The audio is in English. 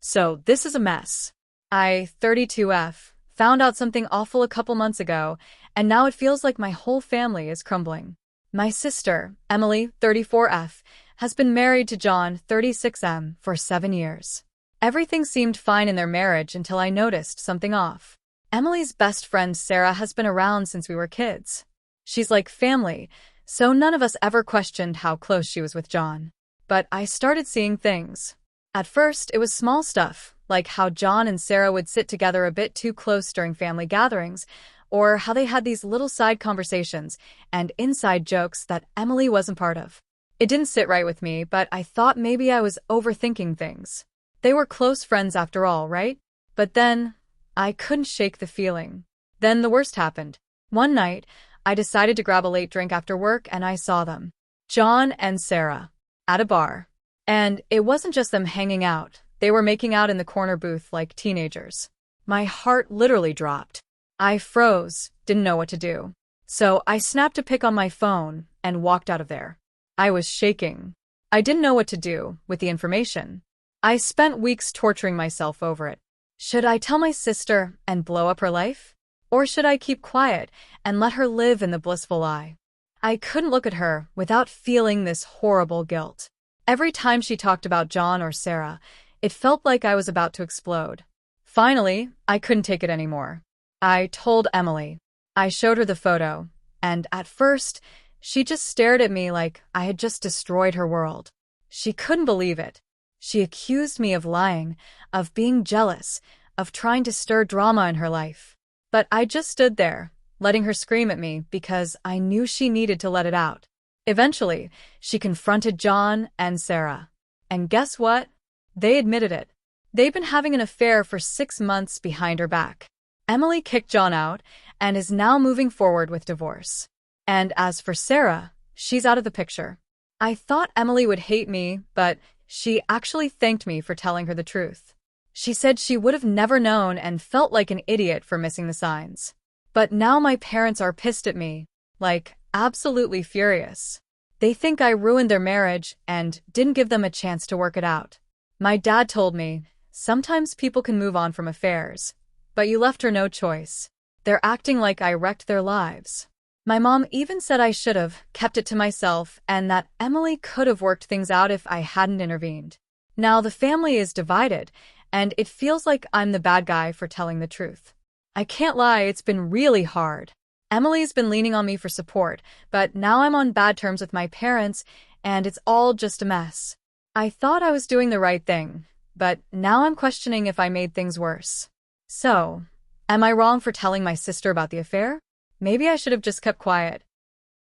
So this is a mess. I, 32F, found out something awful a couple months ago, and now it feels like my whole family is crumbling. My sister, Emily, 34F, has been married to John, 36M, for 7 years. Everything seemed fine in their marriage until I noticed something off. Emily's best friend Sarah has been around since we were kids. She's like family, so none of us ever questioned how close she was with John. But I started seeing things. At first, it was small stuff, like how John and Sarah would sit together a bit too close during family gatherings, or how they had these little side conversations and inside jokes that Emily wasn't part of. It didn't sit right with me, but I thought maybe I was overthinking things. They were close friends after all, right? But then, I couldn't shake the feeling. Then the worst happened. One night, I decided to grab a late drink after work and I saw them. John and Sarah. At a bar. And it wasn't just them hanging out. They were making out in the corner booth like teenagers. My heart literally dropped. I froze, didn't know what to do. So I snapped a pic on my phone and walked out of there. I was shaking. I didn't know what to do with the information. I spent weeks torturing myself over it. Should I tell my sister and blow up her life? Or should I keep quiet and let her live in the blissful lie? I couldn't look at her without feeling this horrible guilt. Every time she talked about John or Sarah, it felt like I was about to explode. Finally, I couldn't take it anymore. I told Emily. I showed her the photo, and at first, she just stared at me like I had just destroyed her world. She couldn't believe it. She accused me of lying, of being jealous, of trying to stir drama in her life. But I just stood there, letting her scream at me because I knew she needed to let it out. Eventually, she confronted John and Sarah. And guess what? They admitted it. They've been having an affair for 6 months behind her back. Emily kicked John out and is now moving forward with divorce. And as for Sarah, she's out of the picture. I thought Emily would hate me, but she actually thanked me for telling her the truth. She said she would have never known and felt like an idiot for missing the signs. But now my parents are pissed at me, like absolutely furious. They think I ruined their marriage and didn't give them a chance to work it out. My dad told me, sometimes people can move on from affairs, but you left her no choice. They're acting like I wrecked their lives. My mom even said I should have kept it to myself and that Emily could have worked things out if I hadn't intervened. Now the family is divided, and it feels like I'm the bad guy for telling the truth. I can't lie, it's been really hard. Emily's been leaning on me for support, but now I'm on bad terms with my parents, and it's all just a mess. I thought I was doing the right thing, but now I'm questioning if I made things worse. So, am I wrong for telling my sister about the affair? Maybe I should have just kept quiet.